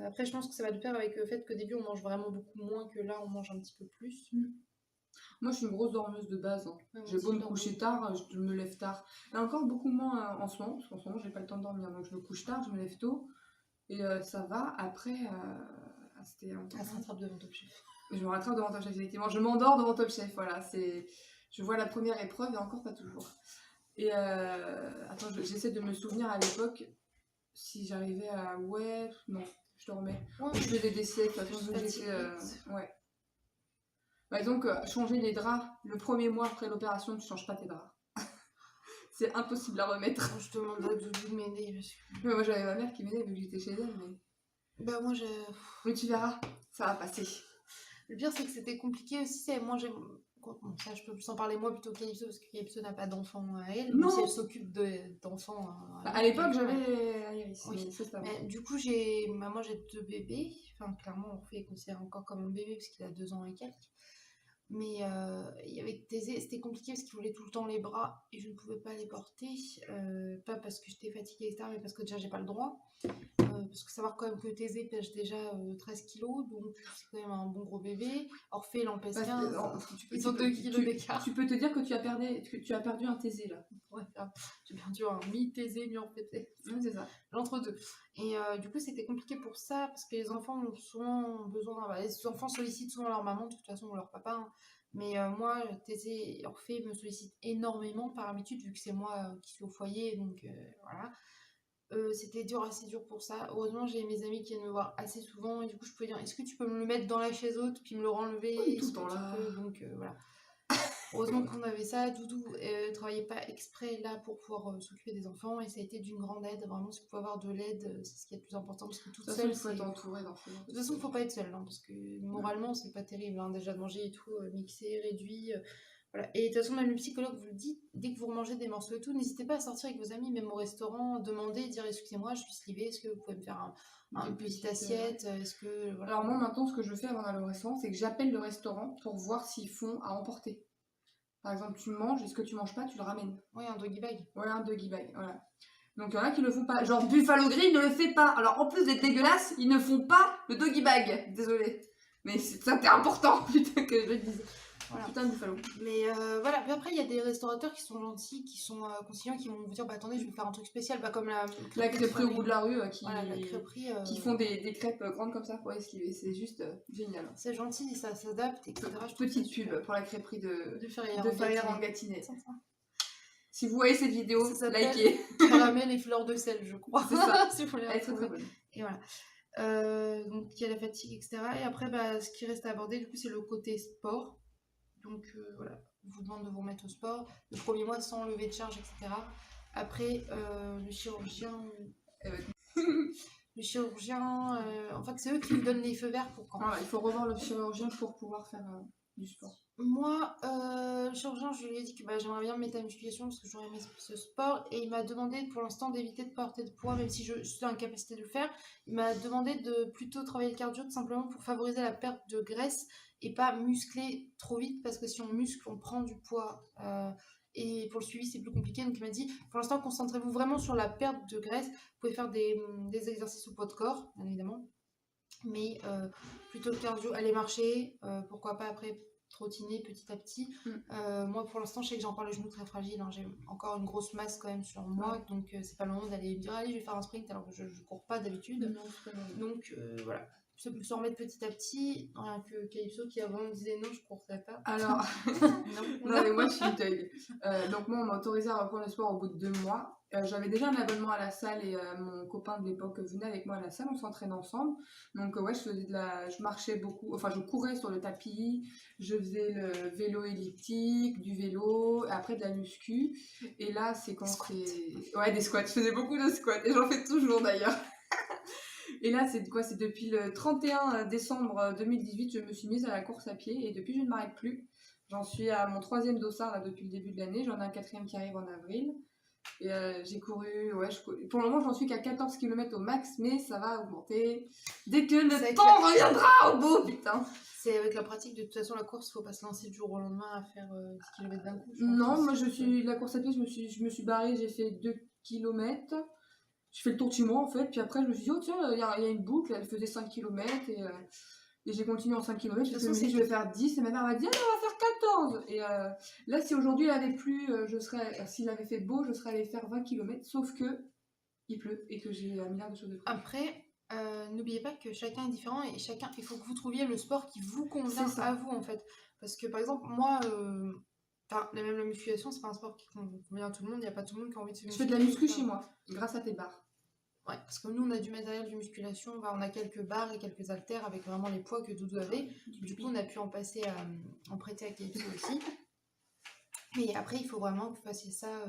Après, je pense que ça va de pair avec le fait qu'au début, on mange vraiment beaucoup moins que là, on mange un petit peu plus. Moi, je suis une grosse dormeuse de base. J'ai beau me coucher tard, je me lève tard. Et encore beaucoup moins en ce moment, parce qu'en ce moment, j'ai pas le temps de dormir. Donc, je me couche tard, je me lève tôt. Et ça va. Après, c'était un... Elle se rattrape devant Top Chef. Je me rattrape devant Top Chef, effectivement. Je m'endors devant Top Chef, voilà. Je vois la première épreuve et encore pas toujours. Et attends, j'essaie de me souvenir à l'époque si j'arrivais à... Ouais, non, je dormais. Ouais, je faisais des siècles, de toute façon, j'étais... Ouais. Bah, donc, changer les draps, le premier mois après l'opération, tu changes pas tes draps. C'est impossible à remettre. Moi, je demande à Doudou de m'aider. Parce que... Ouais, moi j'avais ma mère qui m'aidait vu que j'étais chez elle, mais... Bah, moi, j'ai. Mais tu verras, ça va passer. Le pire, c'est que c'était compliqué aussi. C'est moi, j'ai. Bon, ça, je peux plus en parler moi plutôt que Calypso, parce que Calypso n'a pas d'enfant à elle, même Non. si elle s'occupe d'enfants. À l'époque, j'avais Iris, Oui. mais c'est ça. Mais du coup, moi, j'ai 2 bébés. Enfin, clairement, Orphée est considéré encore comme un bébé, parce qu'il a 2 ans et quelques. Mais avec Thésée, c'était compliqué parce qu'il voulait tout le temps les bras et je ne pouvais pas les porter. Pas parce que j'étais fatiguée, etc., mais parce que déjà, j'ai pas le droit. Parce que savoir quand même que Thésée pèse déjà 13 kilos, donc c'est quand même un bon gros bébé. Orphée, il en pèse 15. Ils ont 2 kilos d'écart. Tu peux te dire que tu as perdu un Thésée là. Ouais, j'ai perdu un mi-Thésée, mi-Orphée. C'est ça. L'entre-deux. Et du coup, c'était compliqué pour ça, parce que les enfants ont souvent besoin. Bah, les enfants sollicitent souvent leur maman, de toute façon, ou leur papa. Hein. Mais moi, Thésée et Orphée me sollicitent énormément par habitude, vu que c'est moi qui suis au foyer, donc voilà. C'était assez dur pour ça. Heureusement, j'ai mes amis qui viennent me voir assez souvent, et du coup, je pouvais dire, est-ce que tu peux me le mettre dans la chaise haute, puis me le renlever Oui, tout le temps là. Donc voilà. Heureusement qu'on avait ça. Doudou travaillait pas exprès là pour pouvoir s'occuper des enfants, et ça a été d'une grande aide. Vraiment, si vous pouvez avoir de l'aide, c'est ce qui est le plus important, parce que toute seule, il faut être entourée d'enfants. De toute façon, faut pas être seule, hein, parce que moralement, c'est pas terrible, hein, déjà de manger et tout, mixé, réduit. Voilà. Et de toute façon, même le psychologue vous le dit, dès que vous remangez des morceaux et tout, n'hésitez pas à sortir avec vos amis, même au restaurant, demander, dire excusez-moi, je suis slivée, est-ce que vous pouvez me faire une petite assiette, est-ce que... Voilà. Alors moi maintenant, ce que je fais avant d'aller au restaurant, c'est que j'appelle le restaurant pour voir s'ils font à emporter. Par exemple, tu manges, et ce que tu manges pas, tu le ramènes. Oui, un doggy bag. Ouais, un doggy bag, voilà. Donc il y en a qui le font pas. Genre Buffalo Grill ne le fait pas. Alors en plus d'être dégueulasse, ils ne font pas le doggy bag. Désolée. Mais c'était important, putain, que je le dise. Voilà. Putain de Buffalo. Mais voilà, puis après il y a des restaurateurs qui sont gentils, qui sont conciliants, qui vont vous dire bah attendez, je vais faire un truc spécial, bah comme la crêperie au bout de la rue qui font des crêpes grandes comme ça pour esquiver, c'est juste génial. C'est gentil, ça s'adapte, etc. Petite pub pour la crêperie de Ferrières en Gâtinais. Si vous voyez cette vidéo, likez. Caramel et fleurs de sel, je crois. C'est ça. Si vous voulez. Elle est très très bonne. Et voilà. Donc il y a la fatigue, etc. Et après, bah, ce qui reste à aborder, du coup, c'est le côté sport. Donc voilà, je vous demande de vous remettre au sport. Le premier mois sans lever de charge, etc. Après, le chirurgien... le chirurgien, en fait, c'est eux qui me donnent les feux verts pour quand. Voilà, il faut revoir le chirurgien pour pouvoir faire du sport. Moi, le chirurgien, je lui ai dit que j'aimerais bien me mettre à la musculation parce que j'aurais aimé ce sport, et il m'a demandé pour l'instant d'éviter de porter de poids, même si je suis dans la capacité de le faire. Il m'a demandé de plutôt travailler le cardio, tout simplement pour favoriser la perte de graisse et pas muscler trop vite, parce que si on muscle, on prend du poids. Et pour le suivi, c'est plus compliqué. Donc il m'a dit, pour l'instant, concentrez-vous vraiment sur la perte de graisse. Vous pouvez faire des exercices au poids de corps, bien évidemment. Mais plutôt le cardio, aller marcher, pourquoi pas après trottiner petit à petit. Moi, pour l'instant, je sais que j'ai encore les genoux très fragiles. Hein. J'ai encore une grosse masse quand même sur moi. Donc c'est pas le moment d'aller me dire, allez, je vais faire un sprint alors que je cours pas d'habitude. Donc voilà. Se remettre petit à petit, rien que Calypso qui avant me disait non, je courrais pas. Alors, non, mais moi je suis une thug. Donc moi on m'a autorisé à reprendre le sport au bout de 2 mois. J'avais déjà un abonnement à la salle et mon copain de l'époque venait avec moi à la salle, on s'entraînait ensemble. Donc ouais, je marchais beaucoup, enfin je courais sur le tapis, je faisais le vélo elliptique, du vélo, après de la muscu. Et là c'est quand c'est... Ouais, des squats, je faisais beaucoup de squats et j'en fais toujours d'ailleurs. Et là, c'est depuis le 31 décembre 2018, je me suis mise à la course à pied et depuis, je ne m'arrête plus. J'en suis à mon 3e dossard là, depuis le début de l'année. J'en ai un 4e qui arrive en avril. Et j'ai couru, pour le moment, j'en suis qu'à 14 km au max, mais ça va augmenter dès que le temps reviendra au bout, putain. C'est avec la pratique, de toute façon, la course, il ne faut pas se lancer du jour au lendemain à faire 10 km d'un coup. Non, moi, la course à pied, je me suis barrée, j'ai fait 2 km. Je fais le tour de chez moi en fait, puis après je me suis dit, oh tiens, il y a une boucle, elle faisait 5 km et j'ai continué en 5 km. Je me suis dit, je vais faire 10 et ma mère m'a dit, ah, on va faire 14. Et là, si aujourd'hui il avait plu, s'il avait fait beau, je serais allée faire 20 km, sauf que il pleut et que j'ai un milliard de choses de plus. Après, n'oubliez pas que chacun est différent et il faut que vous trouviez le sport qui vous convient à vous en fait. Parce que par exemple, moi. Même la musculation, c'est pas un sport qui convient à tout le monde, il n'y a pas tout le monde qui a envie de se muscler. Je fais de la muscu chez moi, grâce à tes barres. Ouais, parce que nous on a du matériel de musculation, on a quelques barres et quelques haltères avec vraiment les poids que Doudou avait. Du coup, on a pu en passer en prêter à Calypso aussi. Et après, il faut vraiment que vous fassiez ça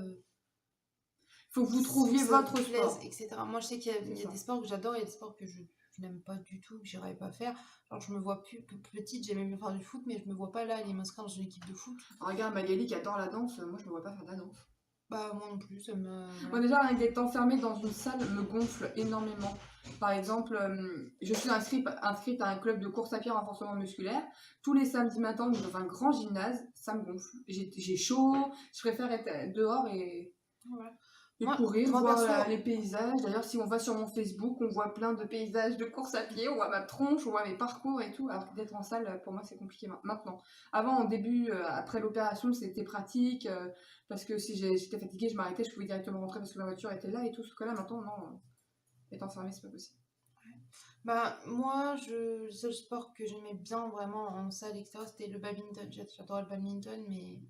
Faut que vous trouviez ça me votre plaise, sport. etc. Moi, je sais qu'il y a, C'est il y a ça. des sports que j'adore, il y a des sports que je n'aime pas du tout, que j'irais pas faire. Genre, je me vois plus petite, j'aimais bien faire du foot, mais je me vois pas là aller m'inscrire dans une équipe de foot. Alors, regarde Magali qui adore la danse, moi je me vois pas faire de la danse. Bah, moi non plus, ça me. Moi Voilà. déjà, rien d'être enfermée dans une salle me gonfle énormément. Par exemple, je suis inscrite à un club de course à pied renforcement musculaire. Tous les samedis matins, dans un grand gymnase, ça me gonfle. J'ai chaud, je préfère être dehors Voilà. et Moi, courir, moi voir perso, les paysages. D'ailleurs, si on va sur mon Facebook, on voit plein de paysages de course à pied, on voit ma tronche, on voit mes parcours et tout. Alors que d'être en salle, pour moi, c'est compliqué maintenant. Avant, au début, après l'opération, c'était pratique. Parce que si j'étais fatiguée, je m'arrêtais, je pouvais directement rentrer parce que ma voiture était là et tout. Ce que là, maintenant, non, être enfermée, c'est pas possible. bah, moi, le seul sport que j'aimais bien vraiment en salle, etc., c'était le badminton. J'adorais le badminton, mais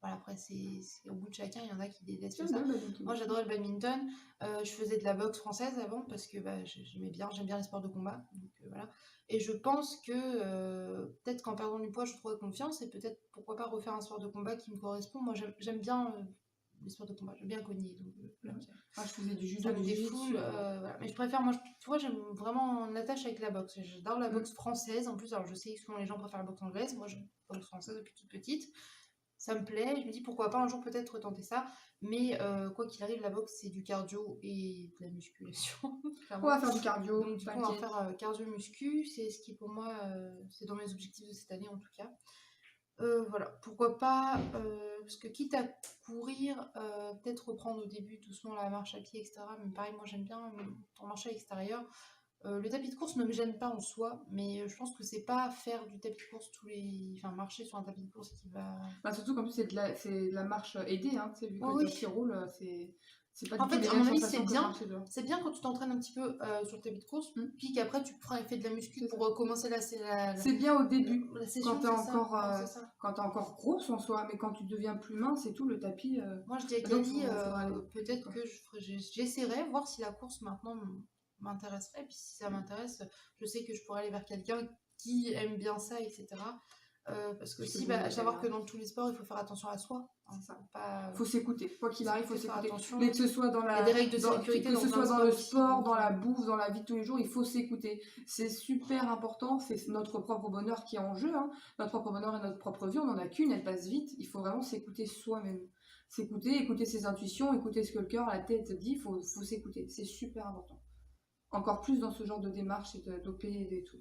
voilà, après, c'est au goût de chacun. Il y en a qui détestent J'aime bien ça. le badminton Moi, aussi. j'adorais le badminton. Je faisais de la boxe française avant parce que bah, j'aime bien les sports de combat. Donc, voilà. Et je pense que peut-être qu'en perdant du poids, je trouverais confiance et peut-être pourquoi pas refaire un sport de combat qui me correspond. Moi, j'aime bien les sports de combat. J'aime bien cogner. Donc, voilà, Ah, je faisais du ça judo, me du défoule. jiu-jitsu. Voilà. Mais je préfère, moi, tu vois, j'aime vraiment en attache avec la boxe. J'adore la Mm. boxe française. En plus, alors je sais que souvent les gens préfèrent la boxe anglaise. Moi, j'aime la boxe française depuis toute petite. Ça me plaît. Je me dis pourquoi pas un jour peut-être tenter ça. Mais quoi qu'il arrive, la boxe, c'est du cardio et de la musculation, On va clairement. faire du cardio, Donc, du coup, on va t'inquiète. faire cardio-muscu. C'est ce qui, pour moi, c'est dans mes objectifs de cette année en tout cas. Voilà, pourquoi pas, parce que quitte à courir, peut-être reprendre au début doucement la marche à pied, etc. Mais pareil, moi j'aime bien en marcher à l'extérieur. Le tapis de course ne me gêne pas en soi, mais je pense que c'est pas faire du tapis de course enfin marcher sur un tapis de course qui va. Bah, surtout qu'en plus, c'est de la marche aidée, hein, tu sais, vu que Oui, le oui. tapis roule, c'est pas En du tout fait, les à mêmes mon avis, sensations que de marcher dehors. c'est bien quand tu t'entraînes un petit peu sur le tapis de course, Mm. puis qu'après tu fais de la muscu C'est ça. pour commencer C'est bien au début, la quand session, t'es c'est ça. encore, Ouais, c'est ça. quand t'es encore grosse en soi, mais quand tu deviens plus mince et tout, le tapis. Moi, je dis à Donc, Kali, faudra aller plus vite, peut-être quoi. que j'essaierai, voir si la course maintenant m'intéresserait. Puis si ça m'intéresse, je sais que je pourrais aller vers quelqu'un qui aime bien ça, etc. Parce que Je peux aussi, te donner bah, la savoir que caméra. dans tous les sports, il faut faire attention à soi. Hein, C'est ça. faut pas Faut s'écouter. Quoi qu'il arrive, faut faire s'écouter. attention. Mais que ce soit dans Il y a des règles de sécurité que dans ce plein de soit dans sports le aussi. sport, Donc, dans la bouffe, dans la vie de tous les jours, il faut s'écouter. C'est super important. C'est notre propre bonheur qui est en jeu, hein. Notre propre bonheur et notre propre vie, on n'en a qu'une, elle passe vite. Il faut vraiment s'écouter soi-même. S'écouter, écouter ses intuitions, écouter ce que le cœur, la tête dit. Faut s'écouter. C'est super important. Encore plus dans ce genre de démarche et d'OP et tout.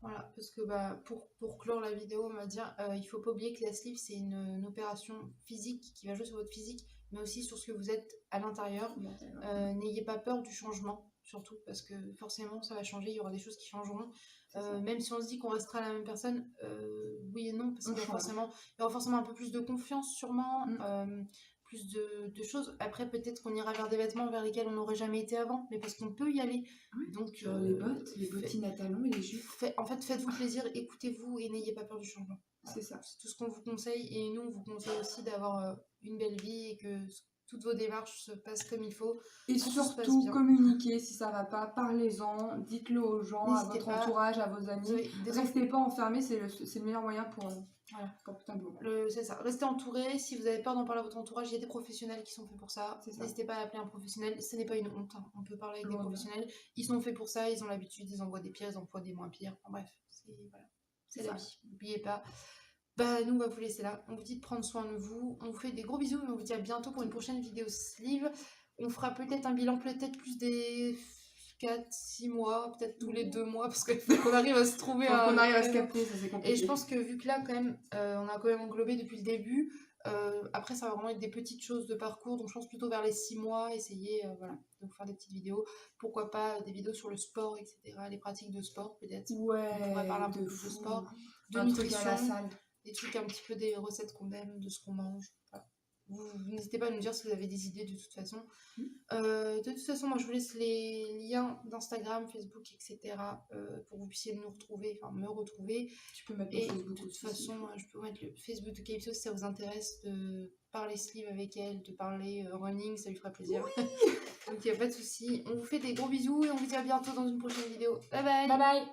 voilà, parce que bah, pour clore la vidéo, on va dire, il faut pas oublier que la sleeve, c'est une opération physique qui va jouer sur votre physique, mais aussi sur ce que vous êtes à l'intérieur. N'ayez pas peur du changement, surtout, parce que forcément, ça va changer, il y aura des choses qui changeront. Même si on se dit qu'on restera la même personne, oui et non, parce qu'il y aura forcément un peu plus de confiance, sûrement, plus de choses. Après, peut-être qu'on ira vers des vêtements vers lesquels on n'aurait jamais été avant, mais parce qu'on peut y aller. Donc, Genre les bottes, les bottines à talons et les jupes. en fait, faites-vous plaisir, écoutez-vous et n'ayez pas peur du changement. Voilà. C'est ça. C'est tout ce qu'on vous conseille. Et nous, on vous conseille aussi d'avoir une belle vie et que toutes vos démarches se passent comme il faut. Et Tout se passe surtout, bien. communiquez si ça va pas, parlez-en, dites-le aux gens, à N'hésitez votre pas. entourage, à vos amis. Restez pas enfermés, c'est le meilleur moyen pour voilà. putain de moment. C'est ça. Restez entouré. Si vous avez peur d'en parler à votre entourage, il y a des professionnels qui sont faits pour ça. C'est ça. N'hésitez pas à appeler un professionnel. Ce n'est pas une honte. Hein. On peut parler avec des Loin de là. professionnels. Ils sont faits pour ça. Ils ont l'habitude. Ils envoient des pires, ils envoient des moins pires. En bref, c'est la vie. N'oubliez pas. Bah, nous, on va vous laisser là. On vous dit de prendre soin de vous. On vous fait des gros bisous. Et on vous dit à bientôt pour une prochaine vidéo sleeve. On fera peut-être un bilan, peut-être plus des 4-6 mois, peut-être tous les 2 mois, parce qu'il faut qu'on arrive à se trouver. Faut qu'on arrive à se capter, ça c'est compliqué. Et je pense que vu que là, quand même, on a quand même englobé depuis le début, après, ça va vraiment être des petites choses de parcours. Donc, je pense plutôt vers les 6 mois, essayer voilà, de vous faire des petites vidéos. Pourquoi pas des vidéos sur le sport, etc. Les pratiques de sport, peut-être. Ouais, on pourrait parler un peu de plus de sport, de un nutrition, truc à la salle. des trucs un petit peu des recettes qu'on aime, de ce qu'on mange. Voilà. Vous n'hésitez pas à nous dire si vous avez des idées de toute façon. De toute façon, moi je vous laisse les liens d'Instagram, Facebook, etc. Pour que vous puissiez nous retrouver, enfin me retrouver. Tu peux mettre et Facebook de toute façon, je peux mettre le Facebook de Calypso si ça vous intéresse de parler sleeve avec elle, de parler running, ça lui fera plaisir. Oui. Donc il n'y a pas de souci. On vous fait des gros bisous et on vous dit à bientôt dans une prochaine vidéo. Bye bye. Bye bye.